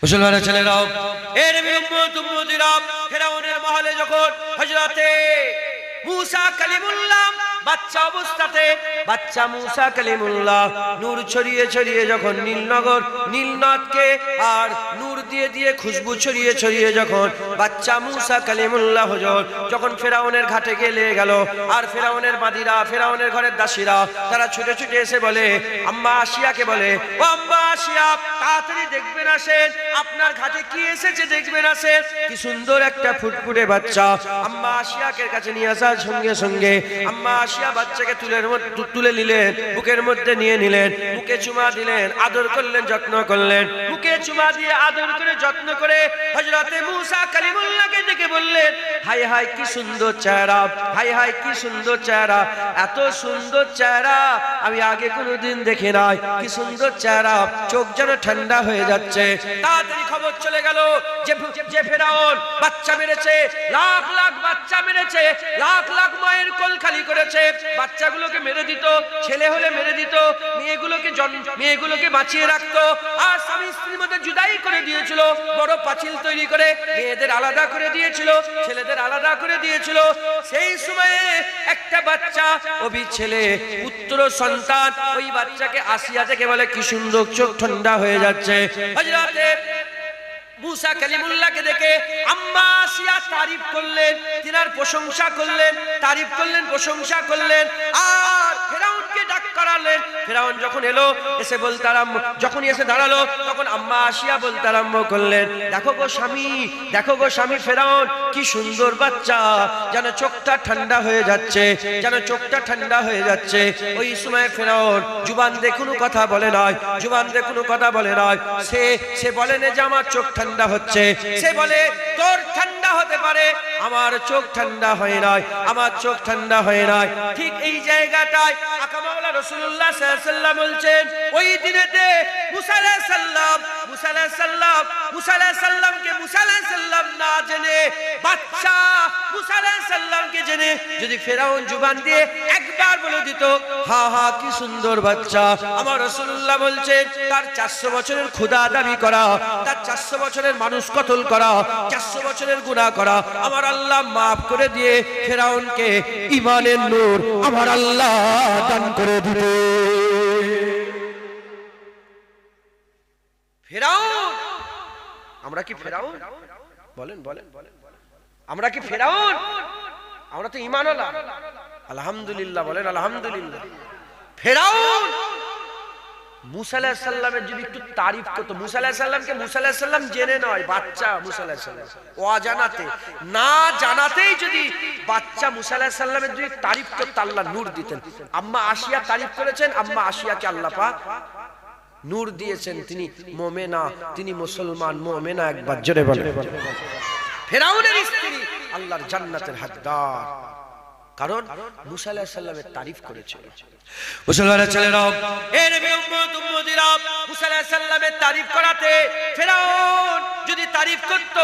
মুসলমানের ছেলেরাও এর উম্মতিরা ফেরাউনের মহলে যখন হযরতে মুসা কালিমুল্লাহ বাচ্চা অবস্থাতে বাচ্চা মুসা কালিমুল্লাহ নূর ছড়িয়ে ছড়িয়ে যখন নীলনদকে আর নূর দিয়ে দিয়ে খুশবু ছড়িয়ে ছড়িয়ে যখন বাচ্চা মুসা কালিমুল্লাহ হুজুর যখন ফেরাউনের ঘাটে গেলে গেল আর ফেরাউনের বাদীরা ফেরাউনের ঘরের দাসীরা তারা ছুটে ছুটে এসে বলে আম্মা আসিয়াকে বলে ও আম্মা আসিয়া তাড়াতাড়ি দেখবেন আসেন আপনার ঘাটে কি এসেছে দেখবেন আসেন কি সুন্দর একটা ফুটফুটে বাচ্চা আম্মা আসিয়াকে কাছে নিয়ে আসার সঙ্গে সঙ্গে আম্মা আসিয়া বাচ্চাকে তুলে নিলেন বুকের মধ্যে নিয়ে নিলেন মুখে চুমা দিলেন আদর করলেন যত্ন করলেন মুখে চুমা দিয়ে আদর করে যত্ন করে হযরতে মুসা কালিমুল্লাহকে ডেকে বললেন হায় হায় কি সুন্দর চেহারা হায় হায় কি সুন্দর চেহারা এত সুন্দর চেহারা আমি আগে কোনোদিন দেখি নাই কি সুন্দর চেহারা চোখ যেন ঠান্ডা হয়ে যাচ্ছে তাড়াতাড়ি খবর চলে গেল যে ফেরাউন বাচ্চা মেরেছে লাখ লাখ বাচ্চা মেরেছে লাখ লাখ মায়ের কোল খালি করেছে বাচ্চাগুলোকে মেরে দিত ছেলে হলে মেরে দিত মেয়েগুলোকে বাঁচিয়ে রাখতো আর স্বামী স্ত্রীর মধ্যে জুদাই করে দিয়েছিল বড় পাঁচিল তৈরি করে মেয়েদের আলাদা করে দিয়েছিল ছেলেদের আলাদা করে দিয়েছিল সেই সময়ে একটা বাচ্চা ওই ছেলে পুত্র সন্তান ওই বাচ্চাকে আসিয়া থেকে বলে কি সুন্দর চোখ ঠান্ডা হয়ে যাচ্ছে হযরতে মুসা কালিমুল্লাহকে দেখে আম্মা আসিয়া তারিফ করলেন তিনার প্রশংসা করলেন তারিফ করলেন প্রশংসা করলেন আর ফেরাউনকে ডাক করালেন ফেরাউন যখন এলো এসে বলতে আরম্ভ যখনই এসে দাঁড়ালো তখন আম্মা আসিয়া বলতে আরম্ভ করলেন দেখো গো স্বামী ফেরাউন কি সুন্দর বাচ্চা যেন চোখটা ঠান্ডা হয়ে যাচ্ছে যেন চোখটা ঠান্ডা হয়ে যাচ্ছে ওই সময় ফেরাউন জুবান দিয়ে কোনো কথা বলে নয় জুবান দিয়ে কোনো কথা বলে নয় সে বলে না যে আমার চোখ ঠান্ডা হচ্ছে সে বলে তোর ঠান্ডা হতে পারে আমার চোখ ঠান্ডা হয় নাই আমার চোখ ঠান্ডা হয় নাই ঠিক এই জায়গাটায় আকা মাওলা রাসূলুল্লাহ সাল্লাল্লাহু আলাইহি ওয়াসাল্লাম বলছেন ওই দিনেতে মুসা আলাইহিস সালামকে মুসা আলাইহিস সালাম না জেনে বাচ্চা মুসা আলাইহিস সালামকে জেনে যদি ফেরাউন জুবান দিয়ে একবার বলে দিত হা হা কি সুন্দর বাচ্চা আমার রাসূলুল্লাহ বলছেন তার 400 বছরের খোদা দাবি করা তার 400 বছরের মানুষ কতল করা 400 বছরের গুনাহ করা আমার আল্লাহ maaf করে দিয়ে ফেরাউনকে ঈমানের নূর আমার আল্লাহ দান করে দিবে ফেরাউন আমরা কি ফেরাউন বলেন আমরা কি ফেরাউন আমরা তো ঈমানওয়ালা আলহামদুলিল্লাহ বলেন আলহামদুলিল্লাহ ফেরাউন মুসা আলাইহিস সালামের যদি একটু তারিফ করতে মুসা আলাইহিস সালামকে মুসা আলাইহিস সালাম জেনে নয় বাচ্চা মুসা আলাইহিস সালাম অজানাতে না জানাতেই যদি বাচ্চা মুসা আলাইহিস সালামের যদি তারিফ করতে আল্লাহ নূর দিতেন আম্মা আসিয়া তারিফ করেছেন আম্মা আসিয়াকে আল্লাহ পাক নূর দিয়েছেন তিনি মুমিনা তিনি মুসলমান মুমিনা একবার জোরে বলেন ফেরাউনের স্ত্রী আল্লাহর জান্নাতের হকদার কারণ মুসা আলাইহিস সালামের তারিফ করেছিল মুসলমানের ছেলেরা এর উম্মতিরা মুসা আলাইহিস সালামের তারিফ করাতে ফেরাউন যদি তারিফ করত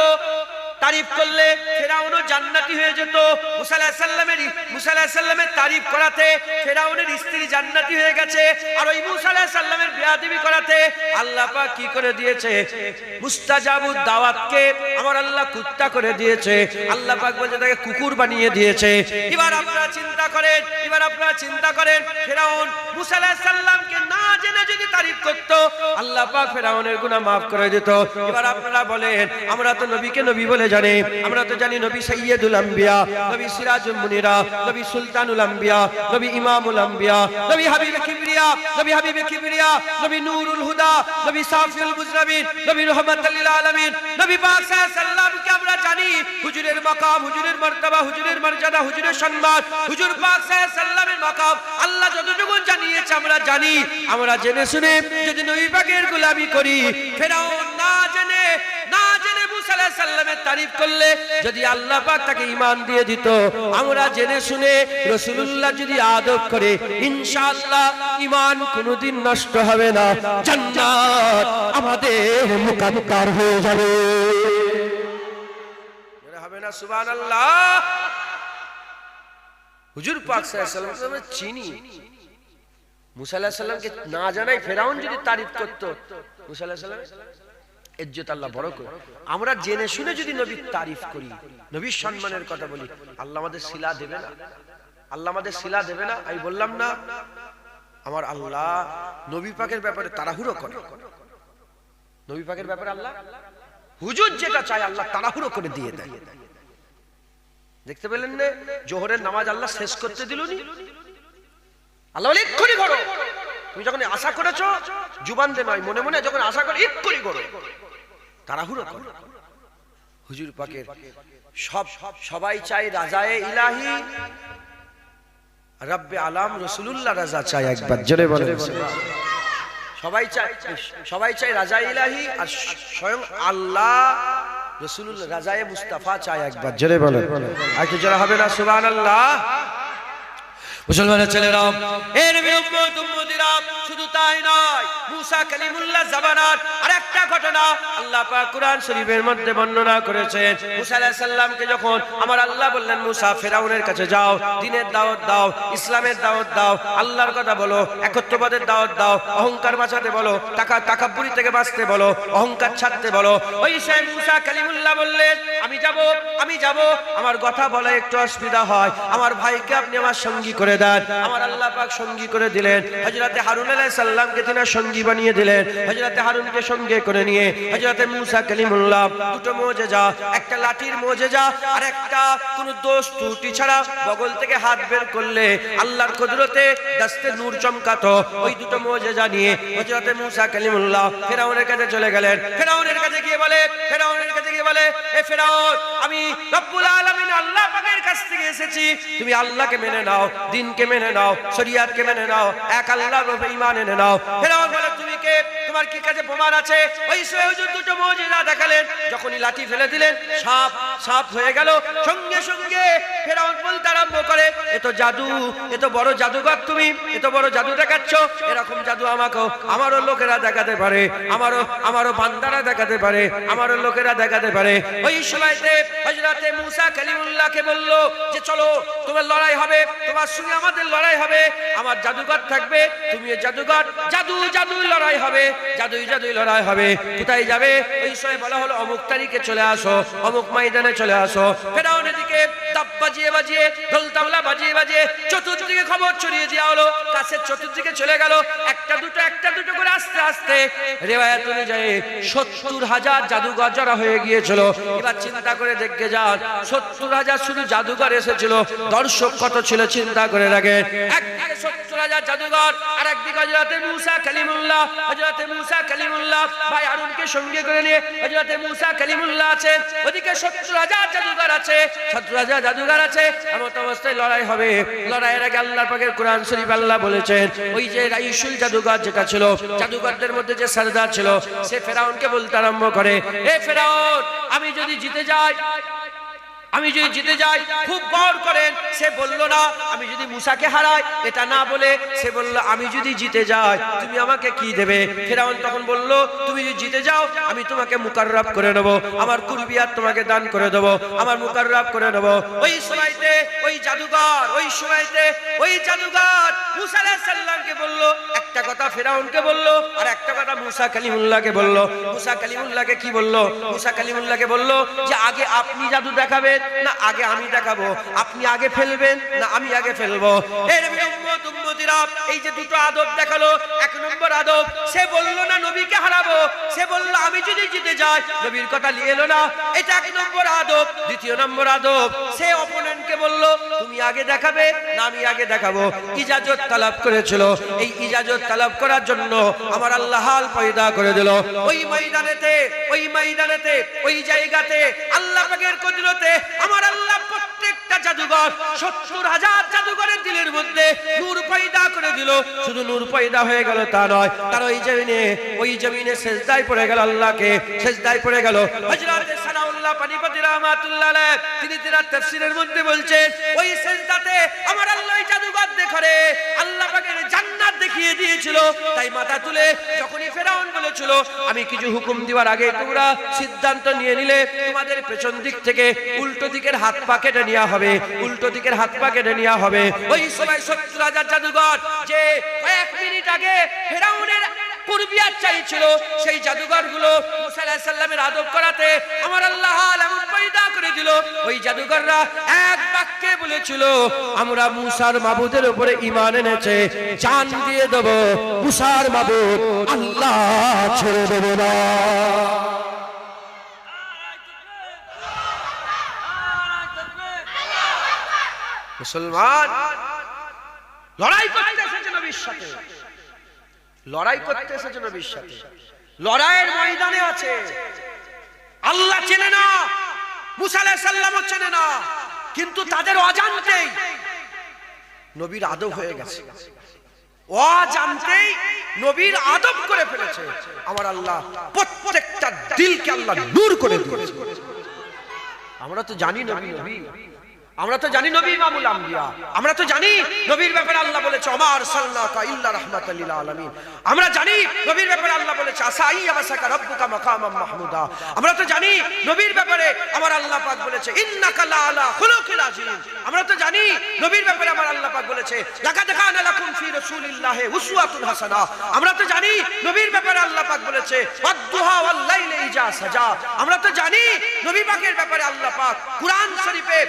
তারিফ করলে ফেরাউনও জান্নাতি হয়ে যেত মুসা আলাইহিস সালামের তারিফ করাতে ফেরাউনের স্ত্রী জান্নাতি হয়ে গেছে আর ওই মুসা আলাইহিস সালামের বেয়াদবি করাতে আল্লাহ পাক কি করে দিয়েছে মুস্তাজাবুদ দাওয়াতকে আমার আল্লাহ কুত্তা করে দিয়েছে আল্লাহ পাক বলতে তাকে কুকুর বানিয়ে দিয়েছে এবার আপনারা চিন্তা করেন ফেরাউন মুসা আলাইহিস সালামকে না জেনে যদি তারিফ করত আল্লাহ পাক ফেরাউনের গুনাহ maaf করে দিত এবার আপনারা বলেন আমরা তো নবীকে নবী বলে জানি আমরা তো জানি নবী সাইয়্যিদুল আম্বিয়া নবী সিরাজুল মুনিরা নবী সুলতানুল আম্বিয়া নবী ইমামুল আম্বিয়া নবী হাবিবে কিবরিয়া নবী নূরুল হুদা নবী সাফিউল মুজরাবিন নবী রাহমাতুল লিল আলামিন নবী পাক সাল্লাল্লাহু আলাইহি সাল্লামকে আমরা জানি হুজুরের মাকাম হুজুরের মার্তবা হুজুরের মর্যাদা হুজুরের সম্মান হুজুর পাক সাল্লাল্লাহু আলাইহি সাল্লামের মাকাম আল্লাহ যতটুকু জানিয়েছে আমরা জানি আমরা জেনে শুনে যদি নবী পাকের গোলামি করি ফেরাউন না জেনে মুসা আলাইহিস সালামের তারিফ করলে যদি আল্লাহ পাক তাকে ঈমান দিয়ে দিত আমরা জেনে শুনে রাসূলুল্লাহ যদি আদব করে ইনশাআল্লাহ ঈমান কোনোদিন নষ্ট হবে না জান্নাত আমাদের মুকাদ্দার হয়ে যাবে হবে না সুবহানাল্লাহ হুজুর পাক সাল্লাল্লাহু আলাইহি ওয়াসাল্লাম চিনি মুসা আলাইহিস সালামকে না জানাই ফেরাউন যদি তারিফ করত মুসা আলাইহিস সালাম ইজ্জত আল্লাহ বড় করে। আমরা জেনে শুনে যদি নবীর তারিফ করি, নবীর সম্মানের কথা বলি, আল্লাহ আমাদের শিলা দেবে না? আল্লাহ আমাদের শিলা দেবে না? আমি বললাম না আমার আল্লাহ নবী পাকের ব্যাপারে তাড়াহুড়ো করে। নবী পাকের ব্যাপারে আল্লাহ হুজুর যেটা চায় আল্লাহ তাড়াহুড়ো করে দিয়ে দেয়। দেখতে পেলেন না জোহরের নামাজ আল্লাহ শেষ করতে দিলনি, আল্লাহ বলে এক্ষুনি করো। তুমি যখন আশা করেছো জুবান দে নয়, মনে মনে যখন আশা করো এক্ষুনি করো, তাড়াহুড়ো করো। হুজুর পাকের সবাই চাই রাজায়ে ইলাহি, রব্বে আলাম রাসূলুল্লাহ রাজা চাই, একবার জোরে বলেন। সবাই চাই রাজায়ে ইলাহি, আর স্বয়ং আল্লাহ রাসূলুল্লাহ রাজায়ে মুস্তাফা চাই, একবার জোরে বলেন। আর কি জোরে হবে না সুবহানাল্লাহ? মুসলমানের ছেলেরা, এর উম্মত উম্মতিরা, শুধু তাই নয়, মুসা কালিমুল্লাহ জামানার আরেকটা ঘটনা আল্লাহ পাক কুরআন শরীফের মধ্যে বর্ণনা করেছেন। মুসা আলাইহিস সালামকে যখন আমার আল্লাহ বললেন, মুসা ফেরাউনের কাছে যাও, দ্বীনের দাওয়াত দাও, ইসলামের দাওয়াত দাও, আল্লাহর কথা বলো, একত্ববাদের দাওয়াত দাও, অহংকার বাঁচাতে বলো, তাকাব্বুরি থেকে বাঁচতে বলো, অহংকার ছাড়তে বলো। ওই সেই মুসা কালিমুল্লাহ বললেন, আমি যাব, আমার কথা বলা একটু অসুবিধা হয়, আমার ভাইকে আপনি আমার সঙ্গী করে দেন। আমার আল্লাহ পাক সঙ্গী করে দিলেন, হযরতে হারুন আলাইহিস সালামকে তিনি সঙ্গী বানিয়ে দিলেন। হযরতে হারুনকে সঙ্গে করে নিয়ে হযরতে মুসা কালিমুল্লাহ দুটো মুজিজা, একটা লাঠির মুজিজা আর একটা কোন দোষ ত্রুটি ছাড়া বগল থেকে হাত বের করলে আল্লাহর কুদরতে দস্তে নূর চমকাতো, ওই দুটো মুজিজা নিয়ে হযরতে মুসা কালিমুল্লাহ ফেরাউনের কাছে চলে গেলেন। ফেরাউনের কাছে গিয়ে বলে, এ ফেরাউন, আমি রব্বুল আলামিন আল্লাহ পাকের কাছ থেকে এসেছি, তুমি আল্লাহকে মেনে নাও, দ্বীনকে মেনে নাও, শরীয়তকে মেনে নাও, এক আল্লাহর উপর ঈমান এনে নাও। ফেরাউন বলে, তুমি কে? তোমার কি কাছে প্রমাণ আছে? ওই হুজুর দুটো মুজিজা দেখালেন, যখনই লাঠি ফেলে দিলেন সাপ হয়ে গেল। সঙ্গে সঙ্গে ফেরাউন বলতে আরম্ভ করে, এ তো জাদু, এ তো বড় জাদুকর, তুমি এত বড় জাদু দেখাচ্ছ, এরকম জাদু আমারও লোকেরা দেখাতে পারে, আমারও বান্দারা দেখাতে পারে, আমারও লোকেরা দেখাতে পারে। ওই সময়তে হযরতে মুসা কালিমুল্লাহকে বলল যে চলো, তোমার লড়াই হবে, তোমার সঙ্গে আমাদের লড়াই হবে, আমার জাদুকর থাকবে, তুমি জাদুকর, জাদু লড়াই হবে, জাদুই লড়াই হবে। কোথায় যাবে? ওই সময় বলা হলো অমুক তারিখে চলে আসো, অমুক ময়দানে চলে আসো। ফেরাউন এদিকে তাপ বাজিয়ে ঢোল তাবলা বাজিয়ে চতুর্দিকে খবর ছড়িয়ে দেওয়া হলো, কাছের চতুর্দিকে চলে গেল। একটা দুটো করে আস্তে আস্তে রিওয়ায়াত অনুযায়ী ৭০,০০০ জাদুকর জড়ো হয়ে গিয়েছিল। এবার চিন্তা করে দেখে যান, ৭০,০০০ শুধু জাদুকর এসেছিল, দর্শক কত ছিল চিন্তা করে রাখেন। একদিকে ৭০,০০০ জাদুকর, আর একদিকে হযরতে মুসা কালিমুল্লাহ ভাই হারুনকে সঙ্গে করে নিয়ে হযরতে মুসা কালিমুল্লাহ আছেন, ওদিকে ৭০,০০০ জাদুকর আছে। এমত অবস্থায় লড়াই হবে। লড়াইয়ের আগে আল্লাহ পাকের কোরআন শরীফ আল্লাহ বলেছেন, ওই যে রাইসুল জাদুকর যেটা ছিল, জাদুকরদের মধ্যে যে সরদার ছিল, সে ফেরাউনকে বলতে আরম্ভ করে, এ ফেরাউন, আমি যদি জিতে যাই খুব গৌর করেন। সে বলল না আমি যদি মুসাকে হারাই, এটা না বলে সে বলল আমি যদি জিতে যাই তুমি আমাকে কি দেবে? ফেরাউন তখন বলল, তুমি যদি জিতে যাও আমি তোমাকে মুকাররাব করে নেব, আমার কুরবিয়াত তোমাকে দান করে দেব, আমার মুকাররাব করে নেব। ওই সময়তে ওই জাদুকর মুসা আলাইহিস সালামকে বলল একটা কথা, ফেরাউনকে বলল আর একটা কথা মুসা কালিমুল্লাহকে বলল। মুসা কালিমুল্লাহকে কি বলল? মুসা কালিমুল্লাহকে বলল যে আগে আপনি জাদু দেখাবেন না আগে আমি দেখাবো? আপনি আগে ফেলবেন না আমি আগে ফেলবো? এর উম্মত উম্মতিরা, এই যে দুটো আদব দেখালো, এক নম্বর আদব, সে বলল না নবীকে হারাবো, সে বলল আমি যদি জিতে যাই, নবীর কথা নিয়ে এলো না, এটা এক নম্বর আদব। দ্বিতীয় নম্বর আদব, সে অপোনেন্টকে বলল তুমি আগে দেখাবে না আমি আগে দেখাবো। ইজাজত তালাব করেছিল, এই ইজাজত তালাব করার জন্য আমার আল্লাহ হাল পয়দা করে দিল। ওই ময়দানেতে ওই জায়গাতে আল্লাহ পাকের কুদরতে আমার আল্লাহ প্রত্যেকটা জাদুকর ৭০,০০০ জাদুকরের দিলের মধ্যে নূর পয়দা করে দিল। শুধু নূর পয়দা হয়ে গেল তা নয়, তার ওই জমিনে সেজদায় পড়ে গেল, আল্লাহকে সেজদায় পড়ে গেল। হযরত সানাউল্লাহ পানিপতি রাহমাতুল্লাহ আলাইহি তিনি তার তাফসীরের মধ্যে বলছেন, ওই সেজদাতে আমার আল্লাহ জাদুকরদের করে আল্লাহ পাকের জান্নাত দেখিয়ে দিয়েছিল। তাই মাথা তুলে যখনই ফেরাউন বলেছিল আমি কিছু হুকুম দেওয়ার আগে তোমরা সিদ্ধান্ত নিয়ে নিলে তোমাদের পেছন দিক থেকে উল্টো দিকের হাত পা কেটে নেওয়া হবে, ওই সময় ৭০,০০০ জাদুকর যে কয়েক মিনিট আগে ফেরাউনের কুরবিয়াত চাইছিল, সেই জাদুঘরগুলো মুসা আলাইহিস সালামের আদব করাতে আমার আল্লাহ এমন পয়দা করে দিল, ওই জাদুঘররা এক বাক্যে বলেছিল, আমরা মুসার মাবুদের উপরে ঈমান এনেছে, জান দিয়ে দেব, মুসার মাবুদ আল্লাহ ছেড়ে দেব না। মুসলমান লড়াই করতে এসেছে নবীর সাথে, লড়াই করতে এসেছে নবীর সাথে, লড়াইয়ের ময়দানে আছে। আল্লাহ চেনে না, মুসা আলাইহিস সালামও চেনে না, কিন্তু তাদের অজান্তেই নবীর আদব হয়ে গেছে, অজান্তেই নবীর আদব করে ফেলেছে। আমার আল্লাহ প্রত্যেকটা দিলকে আল্লাহ নূর করে দিয়েছে। আমরা তো জানি নবী নবী, আমরা তো জানি নবী ইমামুল আম্বিয়া, আমরা তো জানি নবীর ব্যাপারে আল্লাহ বলেছে ওমা আরসালনাকা ইল্লা রাহমাতাল লিল আলামিন, আমরা জানি নবীর ব্যাপারে আল্লাহ বলেছে আসাই আবাসাকা রাব্বুকা মাকামাম মাহমুদা, আমরা তো জানি নবীর ব্যাপারে আমার আল্লাহ পাক বলেছে ইন্নাকা লা আলা খুলুকিল আযীম, আমরা তো জানি নবীর ব্যাপারে আমার আল্লাহ পাক বলেছে লাকাদ কানা লাকুম ফি রাসূলিল্লাহি উসওয়াতুন হাসানা, আমরা তো জানি নবীর ব্যাপারে আল্লাহ পাক বলেছে ওয়াদ-দুহা ওয়াল লাইলি ইজা সাজা, আমরা তো জানি নবী পাকের ব্যাপারে আল্লাহ পাক কুরআন শরীফে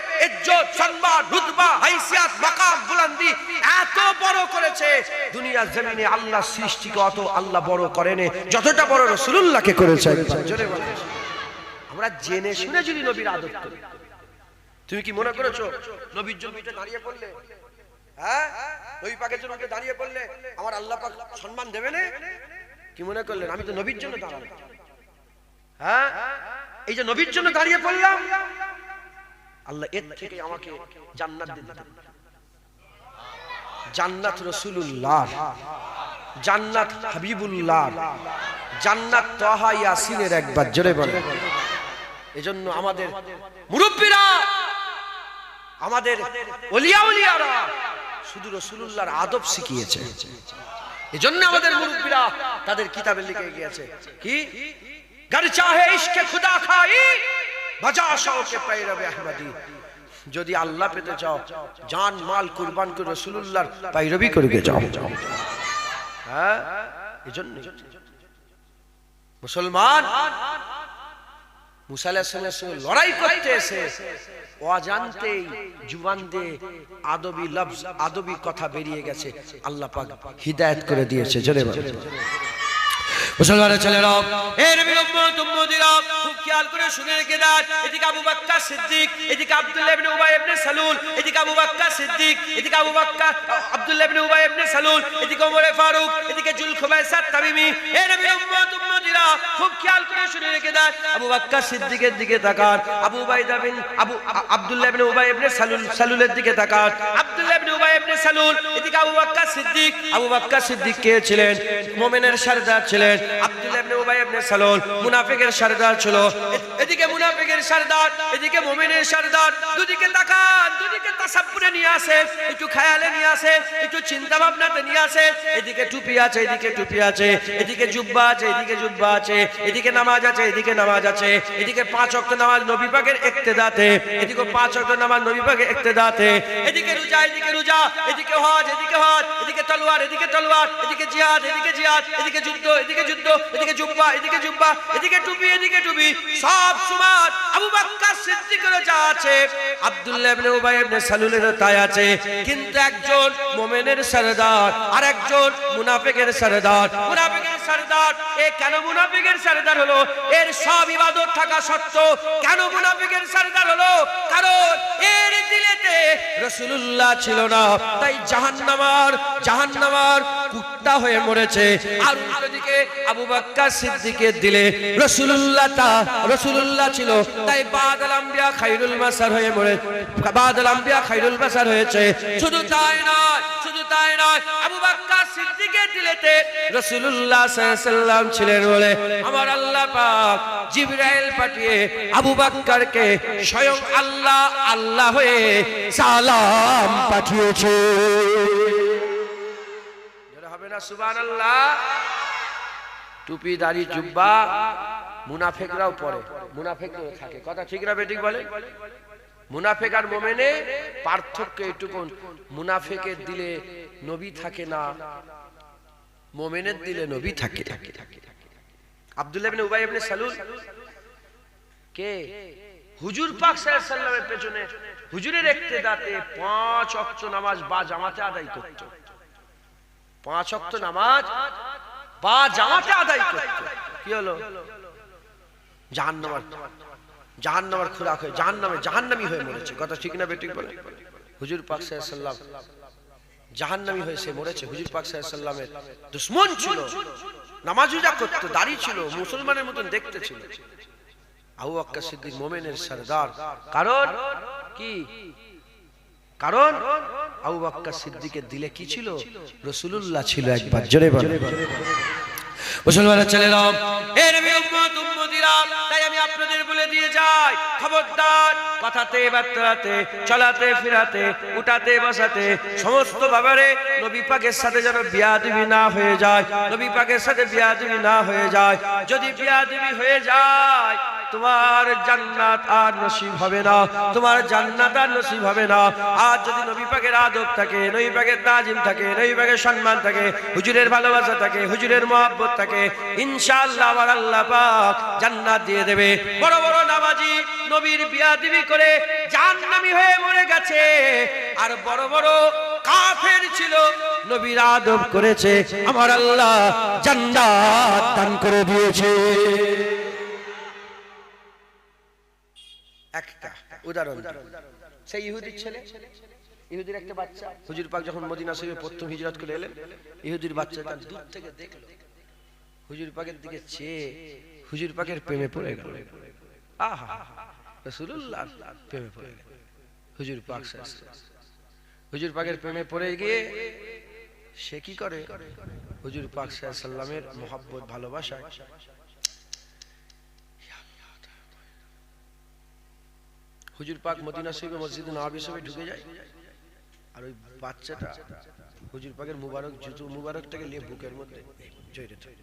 সম্মান, রুতবা, হাইসিয়াত, মাকাম, বুলন্দি এত বড় করেছে। দুনিয়ার জমিনে আল্লাহ সৃষ্টিকে অত আল্লাহ বড় করেনি যতটা বড় রাসূলুল্লাহকে করেছে। জোরে বলেন। আমরা জেনে শুনে যদি নবীর আদব করি, তুমি কি মনে করেছো নবীর জন্য এটা দাঁড়িয়ে পড়লে, হ্যাঁ নবী পাকের জন্য দাঁড়িয়ে পড়লে আমার আল্লাহ পাক সম্মান দেবে না? কি মনে করলেন আমি তো নবীর জন্য দাঁড়ালাম, হ্যাঁ এই যে নবীর জন্য দাঁড়িয়ে পড়লাম, আল্লাহ এর থেকে আমাকে জান্নাত দিতে, জান্নাত রাসূলুল্লাহ, জান্নাত হাবিবুল্লাহ, জান্নাত তাহা ইয়াসিনের একবার জোরে বলেন। এজন্য আমাদের মুরব্বিরা, আমাদের ওলিয়া উলিয়ারা শুধু রাসূলুল্লাহর আদব শিখিয়েছে। এজন্য আমাদের মুরব্বিরা তাদের কিতাবে লিখে গিয়েছে কি গর চাহে ইশকে খুদা খাই বাজা শাওকে পায়রাবে আহমদি, যদি আল্লাহ পেতে চাও জান মাল কুরবান করে রাসূলুল্লাহর পায়রবি করে যাও। হ্যাঁ এজন্য মুসলমান মুসা আলাইহিস সালামের সঙ্গে লড়াই করতে এসে অজান্তেই জুবান দিয়ে আদবি লফজ, আদবি কথা বেরিয়ে গেছে, আল্লাহ পাক হিদায়াত করে দিয়েছে। জোরে বলেন। মুসলমানের ছেলেরা, এ নবীর উম্মত উম্মতিরা খুব খেয়াল করে শুনে রেখে দেন, এদিকে আবু বকর সিদ্দিক, এদিকে আব্দুল্লাহ ইবনে উবাই ইবনে সালুল, এদিকে আবু বকর সিদ্দিক, এদিকে আবু বকর আব্দুল্লাহ ইবনে উবাই ইবনে সালুল, এদিকে ওমর ফারুক, এদিকে জুলখুবাইসা তামিমি। এ নবীর উম্মত উম্মতিরা খুব খেয়াল করে শুনে রেখে দেন, আবু বকর সিদ্দিকের দিকে তাকান, আবু উবাইদা বিন আব্দুল্লাহ ইবনে উবাই ইবনে সালুলের দিকে তাকান, আব্দুল্লাহ ইবনে উবাই ইবনে সালুল, এদিকে আবু বকর সিদ্দিক। আবু বকর সিদ্দিক কে ছিলেন? মুমিনের সরদার ছিলেন। আব্দুল্লাহ ইবনে উবাই ইবনে সালুল মুনাফিকের সরদার ছিল। এদিকে মুনাফিকের সরদার, এদিকে মুমিনের সরদার, দুদিকে তাকান, দুদিকে তাসাব্বুরে নিয়ে আসে, একটু খেয়ালে নিয়ে আসে, একটু চিন্তা ভাবনাতে নিয়ে আসে। এদিকে টুপি আছে, এদিকে টুপি আছে, এদিকে জুব্বা আছে, এদিকে জুব্বা আছে, এদিকে নামাজ আছে, এদিকে নামাজ আছে, এদিকে 5 ওয়াক্ত নামাজ নবী পাকের ইক্তেদাতে, এদিকে 5 ওয়াক্ত নামাজ নবী পাকের ইক্তেদাতে, এদিকে রোজা, এদিকে রোজা, এদিকে হজ, এদিকে হজ, এদিকে তলোয়ার, এদিকে তলোয়ার, এদিকে জিহাদ, এদিকে জিহাদ, এদিকে যুদ্ধ, এদিকে যুদ্ধ, এদিকে জুব্বা, এদিকে জুব্বা, এদিকে টুপি, এদিকে টুপি, সব সমান। আবু বকর সিদ্দিকেরও যা আছে, আব্দুল্লাহ ইবনে উবাই ইবনে সালুলেরও তাই আছে, কিন্তু একজন মুমিনের সরদার আর একজন মুনাফিকের সরদার। মুনাফিকের সরদার এ কেন মুনাফিকের সরদার হলো? এর সব ইবাদত থাকা সত্ত্বেও কেন মুনাফিকের সরদার হলো? কারণ এর দিলেতে রাসূলুল্লাহ ছিল না, তাই জাহান্নামার কুত্তা হয়ে মরেছে। আর অন্যদিকে আবু বকর সিদ্দিকের দিলে রাসূলুল্লাহ ছিল, তাই বাদল আম্বিয়া খায়রুল বাশার হয়ে মরে, বাদল আম্বিয়া খায়রুল বাশার হয়েছে। শুধু তাই নয়, শুধু তাই নয়, আবু বকর সিদ্দিকের দিলেতে রাসূলুল্লাহ সাল্লাল্লাহু আলাইহি ওয়াসাল্লাম ছিলেন বলে আমার আল্লাহ পাক জিবরাইল পাঠিয়ে আবু বকরকে স্বয়ং আল্লাহ হয়ে সালাম পাঠিয়েছে। যারা হবে না সুবহানাল্লাহ। টুপি, দাড়ি, জুব্বা মুনাফিকরাও পরে, মুনাফিকরাও থাকে। কথা ঠিক না বেঠিক বলে? মুনাফিক আর মুমিনে পার্থক্য এইটুকু, মুনাফিকের দিলে নবী থাকে না, মুমিনের দিলে নবী থাকে। আব্দুল্লাহ ইবনে উবাই ইবনে সালুল কে হুজুর পাক সাল্লাল্লাহু আলাইহি ওয়াসাল্লামের পেছনে হুজুরের ইক্তেদাতে 5 ওয়াক্ত নামাজ বা জামাতে আদায় করত। 5 ওয়াক্ত নামাজ বা জামাতে আদায় করত। কি হলো? জাহান্নামের খোরাক হয়ে জাহান্নামী হয়ে মরেছে। কথা ঠিক না বেঠিক বলে? হুজুর পাক সাল্লাল্লাহু আলাইহি ওয়াসাল্লাম জাহান্নামী হয়ে সে মরেছে। হুজুর পাক সাল্লাল্লাহু আলাইহি ওয়াসাল্লামের দুশমন ছিল, নামাজ রোজা করত, দাড়ি ছিল, মুসলমানের মতন দেখতে ছিল। আবু বকর সিদ্দিক মুমিনের সরদার। কারণ কি? কারণ আবু বকর সিদ্দিকের দিলে কি ছিল? রাসূলুল্লাহ ছিল। একবার জোরে বলেন। মুসলমানের ছেলেরা, এ নবী উম্মতিরা, তাই আমি আপনাদের বলে দিয়ে যাই, খবরদার কথাতে বার্তাতে, চলাতে ফিরাতে, উঠাতে বসাতে সমস্ত ব্যাপারে নবী পাকের সাথে যেন বিয়াদবি না হয়ে যায়। নবী পাকের সাথে বিয়াদবি না হয়ে যায়। যদি বিয়াদবি হয়ে যায় তোমার জান্নাত আর নসিব হবে না, তোমার জান্নাত আর নসিব হবে না। আর যদি নবী পাকের আদব থাকে, নবী পাকের তাজিম থাকে, নবী পাকের সম্মান থাকে, হুজুরের ভালোবাসা থাকে, হুজুরের মহব্বত থাকে, ইনশাআল্লাহ আমার আল্লাহ পাক জান্নাত দিয়ে দেবে। বড় বড় নামাজি নবীর বিয়াদবি করে জাহান্নামী হয়ে মরে গেছে, আর বড় বড় কাফের ছিল, নবীর আদব করেছে, আমার আল্লাহ জান্নাত দান করে দিয়েছে। একটা উদাহরণ, সেই ইহুদির ছেলে, ইহুদির একটা বাচ্চা, হুজুর পাক যখন মদিনা শরীফে প্রথম হিজরত করে এলেন, ইহুদির বাচ্চাটা দূর থেকে দেখলো, হুজুর পাকের দিকে চেয়ে হুজুর পাকের প্রেমে পড়ে গেল। আহা, রাসূলুল্লাহ প্রেমে পড়ে গেল। হুজুর পাক হুজুর পাকের প্রেমে পড়ে গিয়ে সে কি করে? হুজুর পাক সাল্লাল্লাহু আলাইহি ওয়াসাল্লামের মহব্বত ভালোবাসা হুজুর পাক মদিনা শরীফে মসজিদে নববী শরীফে ঢুকে যায়, আর ওই বাচ্চাটা হুজুর পাকের মুবারক জুতো মুবারকটাকে নিয়ে বুকের মধ্যে জড়িয়ে ধরে।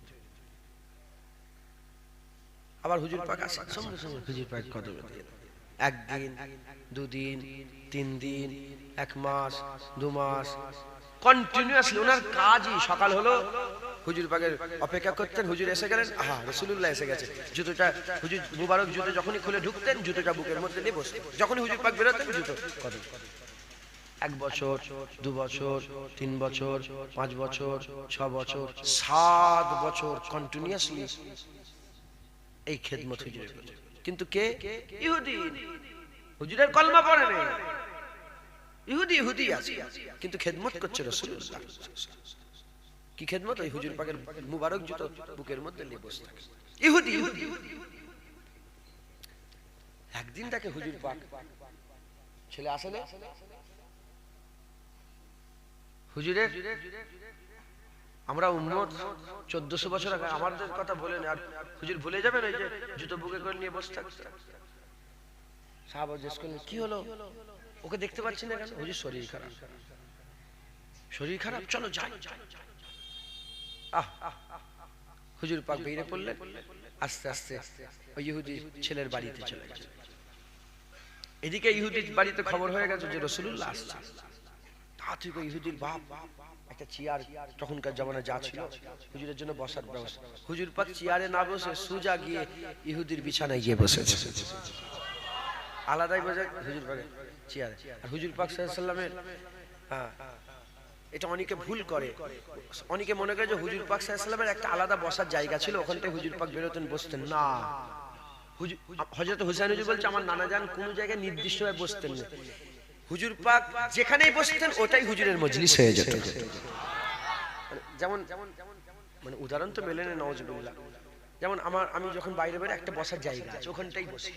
আবার হুজুর পাক আসার সঙ্গে সঙ্গে হুজুর পাক কদমে দিয়ে একদিন, দুদিন, 3 দিন, 1 মাস, 2 মাস কন্টিনিউয়াসলি ওনার কাজই সকাল হলো হুজুর পাকের অপেক্ষা করতেন, হুজুর এসে গেলেন, আহা রাসূলুল্লাহ এসে গেছে, জুতোটা হুজুর মুবারক জুতো যখনই খুলে ঢুকতেন জুতোটা বুকের মধ্যে নিয়ে বসতেন, যখনই হুজুর পাক বেরোতেন জুতো কদম। 1 বছর, 2 বছর, 3 বছর, 5 বছর, 6 বছর, 7 বছর কন্টিনিউয়াসলি এই খেদমত হুজুরের করছে। কিন্তু কে? ইহুদি। হুজুরের কলমা পড়ে না, ইহুদি আছে, কিন্তু খেদমত করছে রাসূলুল্লাহ। কি খেদমত? ওই হুজুর পাকের মুবারক জুতো বুকের মধ্যে নিয়ে বসে থাকে। ইহুদি। একদিন তাকে হুজুর পাক ছেলে আসে না, হুজুরের আমরা উম্মত 1400 বছর আগে, আমাদের কথা বলেন আর হুজুর ভুলে যাবেন ওই যে জুতো বুকে করে নিয়ে বসে থাকতে। সাহাবা জিজ্ঞেস করলেন, কি হলো? ওকে দেখতে পাচ্ছি না কেন? হুজুর শরীর খারাপ। শরীর খারাপ, চলো যাই। হুজুর পাক বেরিয়ে পড়লেন, আস্তে আস্তে ওই ইহুদি ছেলের বাড়িতে চলে গেছে। এদিকে ইহুদির বাড়িতে খবর হয়ে গেছে যে রাসূলুল্লাহ আসছে। তাড়াতাড়ি ইহুদির বাপ একটা চেয়ার, তখনকার জামানা যা ছিল হুজুরের জন্য বসার ব্যবস্থা, হুজুর পাক চেয়ারে না বসে সোজা গিয়ে ইহুদির বিছানায় গিয়ে বসেছে। আলাদাই বসে হুজুর পাকের চেয়ারে। আর হুজুর পাক সাল্লাল্লাহু আলাইহি ওয়াসাল্লামের এটা অনেকে ভুল করে, অনেকে মনে করে যে হুজুর পাক সাল্লাল্লাহু আলাইহি ওয়াসাল্লামের একটা আলাদা বসার জায়গা ছিল, ওখান থেকে হুজুর পাক বেরোতেন বসতেন না। হযরত হুসাইন হুজুর বলছে আমার নানা জান কোন জায়গায় নির্দিষ্টভাবে বসতেন না, হুজুর পাক যেখানেই বসতেন ওটাই হুজুরের মজলিস হয়ে যেত। যেমন মানে উদাহরণ তো মেলে না, নাউজুবিল্লাহ। যেমন আমি যখন বাইরে বাইরে একটা বসার জায়গা আছে ওখানটাই বসি,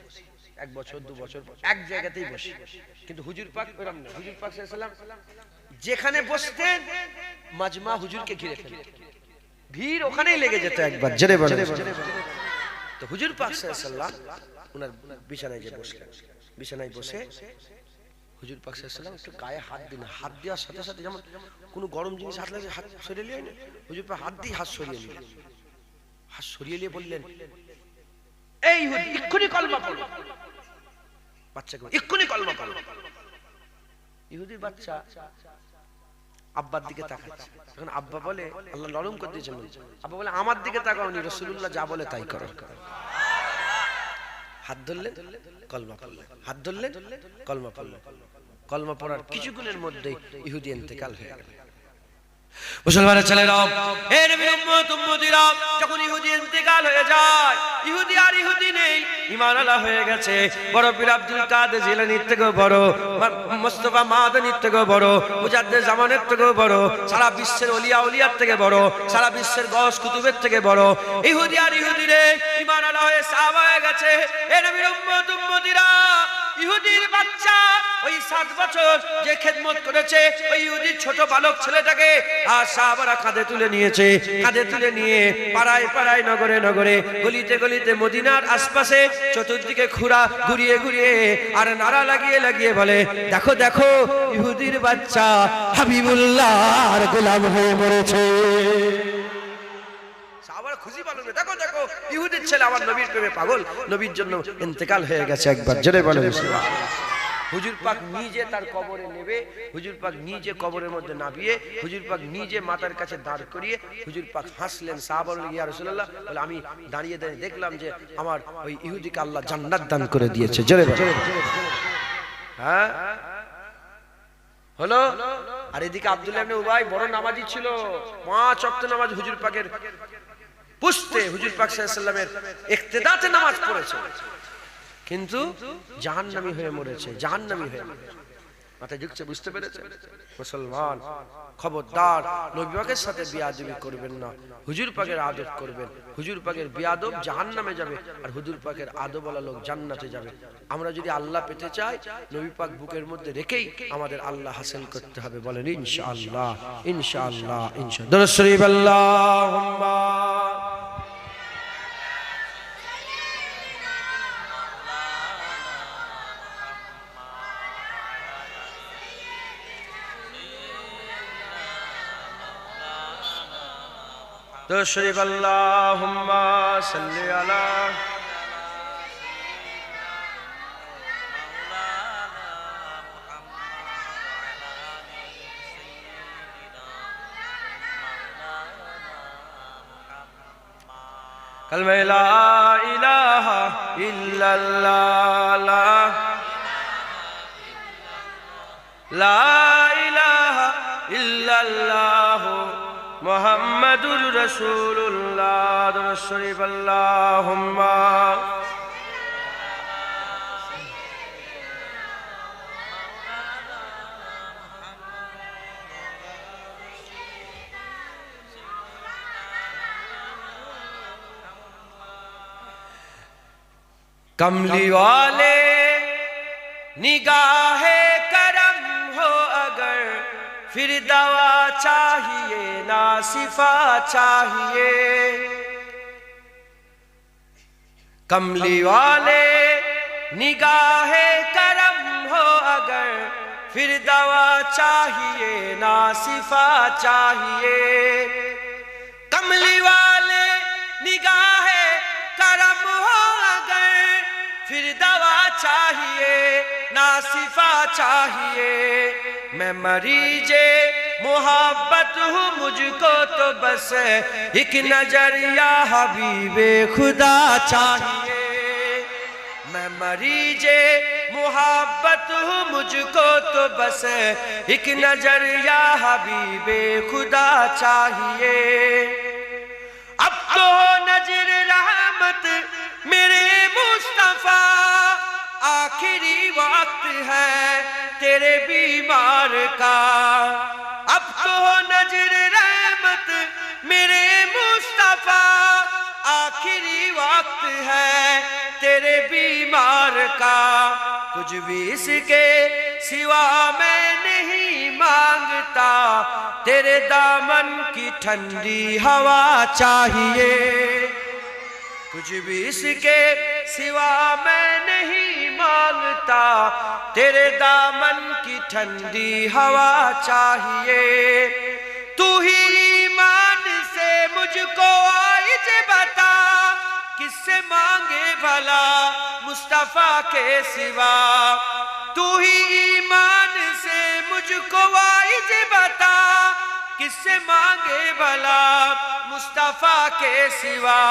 1 বছর 2 বছর এক জায়গাতেই বসি। কিন্তু হুজুর পাক এরকম না, হুজুর পাক সাল্লাল্লাহু আলাইহি ওয়াসাল্লাম যেখানে বসতেন মাজমা হুজুরকে ঘিরে ফেলতেন, ভিড় ওখানেই লেগে যেত। একবার জেরে বলেন। তো হুজুর পাক সাল্লাল্লাহু আলাইহি ওয়াসাল্লাম ওনার বিছানায় গিয়ে বসলেন। বিছানায় বসে হুজুর পাক সাল্লাল্লাহু আলাইহি ওয়াসাল্লাম একটু গায়ে হাত দিন, হাত দেওয়ার সাথে সাথে যেমন কোনো গরম জিনিস হাত লাগে হাত সরিয়ে নিলেন, হুজুর পাক হাত দিয়ে হাত সরিয়ে নিলেন। হাত সরিয়ে নিয়ে বললেন, এই ইহুদি এক্ষুনি কলমা পড়ো। বাচ্চাকে এক্ষুনি কলমা পড়ো। ইহুদির বাচ্চা আব্বার দিকে তাকাচ্ছে। তখন আব্বা বলে, আল্লাহ নরম করে দিয়েছেন, আব্বা বলে আমার দিকে তাকাওনি, রাসূলুল্লাহ যা বলে তাই করো। হাত ধরলেন, কলমা পড়লেন, হাত ধরলেন, কলমা পড়লেন। কলমা পড়ার কিছুক্ষণের মধ্যেই ইহুদি ইন্তেকাল হয়ে গেল। মুসলমানের ছেলেরা, এর উম্মত উম্মতিরা, যখন ইহুদি ইন্তেকাল হয়ে যায়, ইহুদি আর ইহুদি নেই, ঈমান আলা হয়ে গেছে। বড় পীর আব্দুল কাদের জিলানীর থেকেও বড়, মুস্তাফা মাদানীর থেকেও বড়, মুজাদ্দেদ জামানের থেকেও বড়, সারা বিশ্বের ওলিয়া উলিয়ার থেকে বড়, সারা বিশ্বের গস কুতুবের থেকে বড়। ইহুদি আর ইহুদি নেই, ঈমান আলা হয়ে সাহাবা হয়ে গেছে। এর উম্মত উম্মতিরা, ইহুদির বাচ্চা ওই 7 বছর যে খেদমত করেছে, ওই ইহুদির ছোট বালক ছেলেটাকে আর সাহাবারা কাঁধে তুলে নিয়েছে। কাঁধে তুলে নিয়ে পাড়ায় পাড়ায়, নগরে নগরে, গলিতে গলিতে, মদিনার আশপাশে চতুর্দিকে ঘুরিয়ে ঘুরিয়ে আর নারা লাগিয়ে লাগিয়ে বলে, দেখো দেখো ইহুদির বাচ্চা হাবিবুল্লাহর গোলাম হয়ে মরেছে। সাহাবারা খুশি পালন, দেখো দেখো ইহুদির ছেলে আমার নবীর প্রেমে পাগল, নবীর জন্য ইন্তেকাল হয়ে গেছে। একবার জোরে বলে হুজুর পাক নিজে তার কবরে নেবে, হুজুর পাক নিজে কবরের মধ্যে নামিয়ে, হুজুর পাক নিজে মাথার কাছে দাঁড় করিয়ে হুজুর পাক হাসলেন। সাহাবা বললেন, ইয়া রাসূলুল্লাহ, বলে আমি দাঁড়িয়ে দাঁড়িয়ে দেখলাম যে আমার ওই ইহুদিকে আল্লাহ জান্নাত দান করে দিয়েছে। জোরে বলে হ্যাঁ হলো। আর এদিকে আব্দুল্লাহ ইবনে উবাই বড় নামাজি ছিল, 5 ওয়াক্ত নামাজ হুজুর পাকের পুস্তে, হুজুর পাক সাল্লাল্লাহু আলাইহি ওয়াসাল্লামের ইক্তেদাতে নামাজ পড়েছে, কিন্তু জাহান্নামী হয়ে মরেছে, জাহান্নামী হয়ে মরেছে। মাথায় ঢুকছে, বুঝতে পেরেছে? মুসলমান খবরদার নবী পাকের সাথে বিয়াদবি করবেন না, হুজুর পাকের আদব করবেন। হুজুর পাকের বিয়াদব জাহান্নামে যাবে, আর হুজুর পাকের আদবওয়ালা লোক জান্নাতে যাবে। আমরা যদি আল্লাহ পেতে চাই, নবী পাক বুকের মধ্যে রেখেই আমাদের আল্লাহ হাসিল করতে হবে। বলেন ইনশাআল্লাহ, ইনশাআল্লাহ, ইনশাআল্লাহ। দরুদ শরীফ আল্লাহুম্মা দরুদ শরীফ আল্লাহুম্মা সাল্লি আলা কালমা লা ইলাহা ইল্লাল্লাহ, লা ইলাহা ইল্লাল্লাহ মুহাম্মাদুর রাসূলুল্লাহ। দরুদ শরীফ আল্লাহুম্মা कमली वाले निगाहे करम हो अगर, फिर दवा चाहिए ना शिफा चाहिए। कमली वाले निगाहे करम हो अगर, फिर दवा चाहिए ना शिफा चाहिए। कमली वाले निगाहे करम हो अगर, फिर दवा चाहिए ना शिफा चाहिए। मैं मरीजे मोहब्बत हूँ, मुझको तो बस एक नजरिया हबीबे खुदा चाहिए। मैं मरीजे मोहब्बत हूँ, मुझको तो बस एक नजरिया हबीबे खुदा चाहिए। अब तो नजर रहमत मेरे मुस्तफा, आखिरी वक्त है तेरे बीमार का। अब तो नजर रहमत मेरे मुस्तफा, आखिरी वक्त है तेरे बीमार का। कुछ भी इसके सिवा मैं नहीं मांगता, तेरे दामन की ठंडी हवा चाहिए। कुछ भी इसके सिवा मैं नहीं मांगता, तेरे दामन की ठंडी हवा चाहिए। तू ही ईमान से मुझको आइज बता, किससे मांगे भला मुस्तफा के सिवा। तू ही ईमान से मुझको आइज बता, کس سے مانگے بھلا مصطفیٰ کے سوا،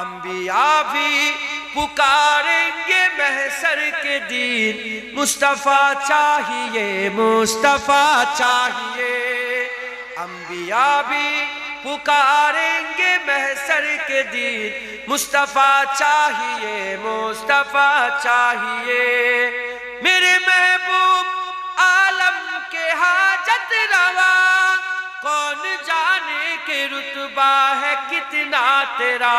انبیاء بھی پکاریں گے محشر کے دن، مصطفیٰ چاہیے مصطفیٰ چاہیے، انبیاء بھی پکاریں گے محشر کے دن، مصطفیٰ چاہیے مصطفیٰ چاہیے، میرے محبوب عالم کے حاجت روا، کون جانے کہ رتبہ ہے کتنا تیرا،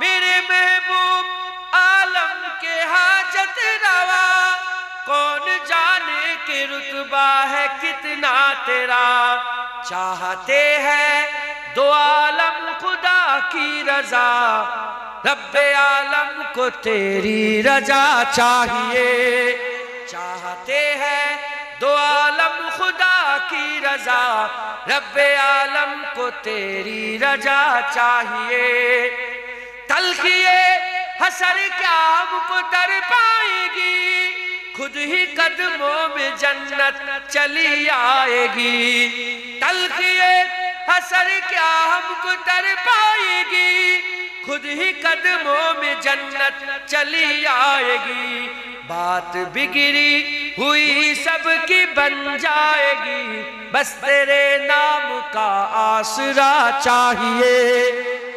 میرے محبوب عالم کے حاجت روا، کون جانے کہ رتبہ ہے کتنا تیرا، چاہتے ہیں دو عالم خدا کی رضا، رب عالم کو تیری رضا چاہیے، چاہتے ہیں دو عالم خدا کی رضا، رب عالم کو تیری رضا چاہیے، تلخیے حسر کیا ہم کو در پائے گی، خود ہی قدموں میں جنت چلی آئے گی، تلخیے حسر کیا ہم کو در پائے گی، خود ہی قدموں میں جنت چلی آئے گی، بات بگڑی ہوئی سب کی بن جائے گی، بس تیرے نام کا آسرا چاہیے،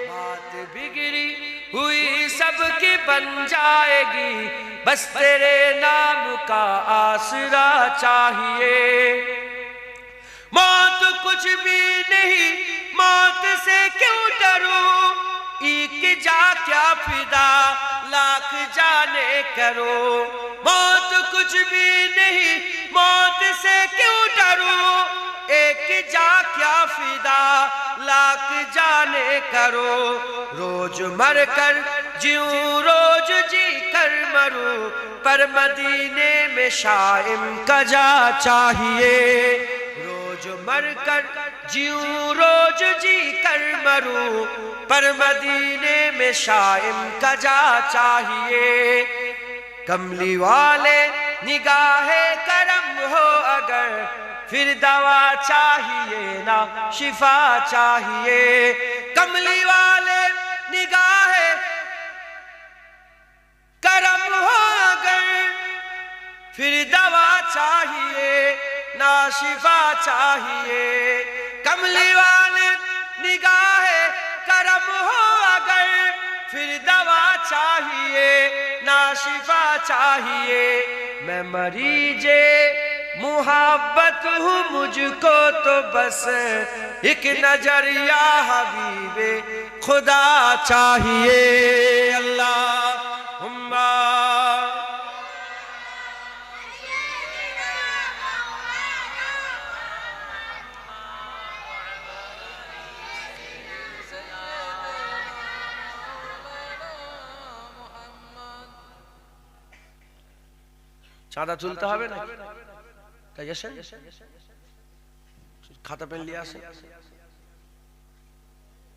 بات بگڑی ہوئی سب کی بن جائے گی، بس تیرے نام کا آسرا چاہیے، موت کچھ بھی نہیں موت سے کیوں ڈروں، ایک جا کیا فدا لاکھ جانے کرو، موت کچھ بھی نہیں موت سے کیوں ڈروں، ایک جا کیا فدا لاکھ جانے کرو، روز مر کر جیوں روز جی کر مروں، پر مدینے میں شائم کا جا چاہیے، روز مر کر جیوں روز جی کر مروں، پر مدینے میں شائم کا جا چاہیے، کملی والے نگاہ کرم ہو اگر، پھر دوا چاہیے نہ شفا چاہیے، کملی والے نگاہ کرم ہو اگر، پھر دوا چاہیے نہ شفا چاہیے، کملی والے نگاہ کرم ہو اگر، پھر دوا چاہیے نہ شفا چاہیے، میں مریض محبت ہوں مجھ کو تو بس ایک نظر یا حبیب خدا چاہیے، اللہم চাঁদা তুলতে হবে না তাই আসেন খাতা পেন নিয়ে আসেন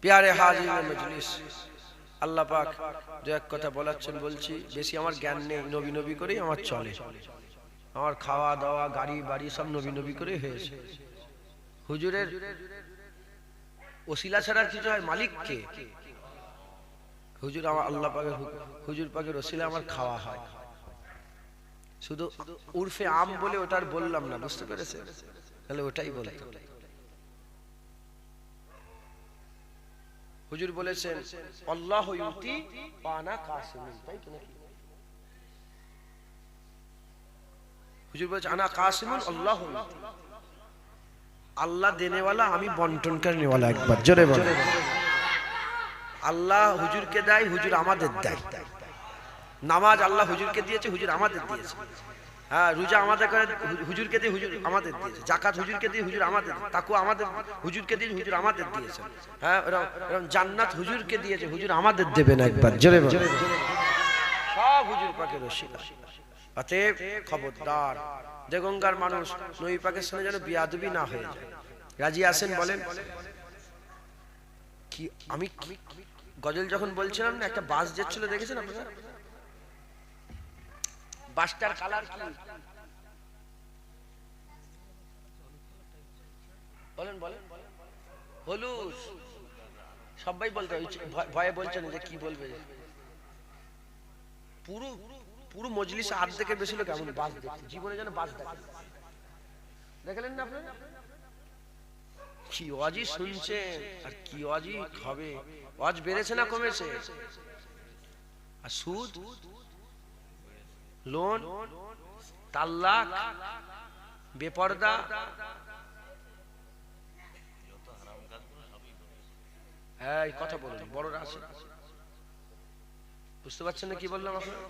প্যারে হাজির মজলিস আল্লাহ পাক দু এক কথা বলাচ্ছেন বলছি বেশি আমার জ্ঞান নেই নবী নবী করেই আমার চলে আমার খাওয়া দাওয়া গাড়ি বাড়ি সব নবী নবী করে হয়েছে হুজুরের ওসিলা ছাড়া কিছু হয় মালিক কে হুজুর আমার আল্লাহ পাকের হুজুর পাকের ওসিলা আমার খাওয়া হয় শুধু উরফে আম বলে ওটার বললাম না বুঝতে পেরেছেন তাহলে ওটাই বলতাম হুজুর বলেছেন আল্লাহ ইউতি ওয়া আনা কাসিমুন তাই কি নাকি হুজুর বলেছেন আনা কাসিমুন আল্লাহ ইউতি আল্লাহ দেনে वाला আমি বন্টন করনে वाला একবার জোরে বলেন আল্লাহ হুজুরকে দেয় হুজুর আমাদের দেয় নামাজ আল্লাহ হুজুরকে দিয়েছে হুজুর আমাদের দিয়েছে হ্যাঁ রোজা আমাদের করে হুজুরকে দিয়ে হুজুর আমাদের দিয়েছে যাকাত হুজুরকে দিয়ে হুজুর আমাদের তাকওয়া আমাদের হুজুরকে দিয়ে হুজুর আমাদের দিয়েছে হ্যাঁ এরকম জান্নাত হুজুরকে দিয়েছে হুজুর আমাদের দেবেন একবার জোরে বলেন সব হুজুর পাকের ওসিলা অতএব খবরদার দেগঙ্গার মানুষ নবী পাকের সাথে যেন বিয়াদবি না হয়ে যায় রাজি আছেন বলেন কি আমি গজল যখন বলছিলাম না একটা বাস যাচ্ছিল দেখেছেন আপনারা বাসটার কালার কি ও বলেন বলেন। হলুস সবাই বলতে ভয়ে বলছেন যে কি বলবে। পুরো পুরো মজলিসে অর্ধেকের বেশি লোক এমন বাস দেখছে, জীবনে যেন বাস দেখে। দেখলেন না আপনারা কি ওয়াজি শুনছেন আর কি ওয়াজি হবে? ওয়াজ বেড়েছে না কমেছে? আর সুদ, লোন, তালাক, বেপরদা, হ্যাঁ এই কথা বলুন, বড়রা আছে, বুঝতে পারছেন না কি বললাম আপনারা?